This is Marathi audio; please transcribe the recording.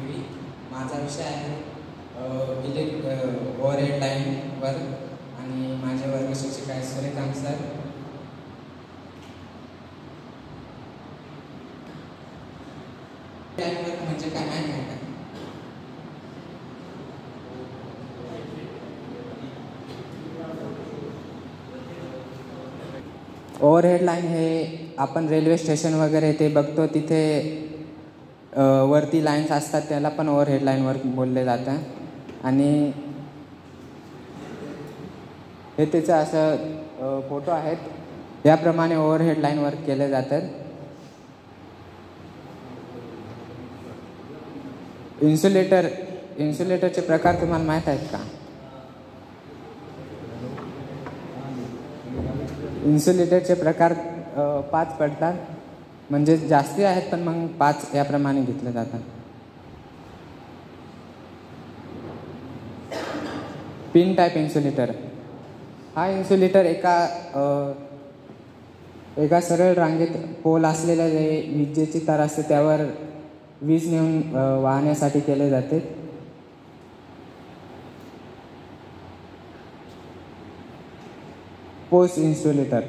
मांडवी. माझा विषय आहे ओव्हरहेड लाईनवर आणि माझे वर्ग शिक्षक आहेत सूर्यकांत सर. लाईनवर म्हणजे काय माहिती आहे का? ओव्हरहेड लाईन हे आपण रेल्वे स्टेशन वगैरे ते बघतो, तिथे वरती लाईन्स असतात, त्याला पण ओव्हरहेड लाईनवर बोलले जातं. आणि हे त्याचं असं फोटो आहेत, याप्रमाणे ओव्हरहेड लाईनवर केले जातात. इन्सुलेटरचे प्रकार तुम्हाला माहीत आहेत का? इन्सुलेटरचे प्रकार 5 पडतात, म्हणजे जास्ती आहेत पण मग 5 याप्रमाणे घेतले जातात. पिन टाईप इन्सुलेटर हा इन्सुलेटर एका सरळ रांगेत पोल असलेल्या जे विजेची तार असते त्यावर वीज नेऊन वाहण्यासाठी केले जाते. Post insulator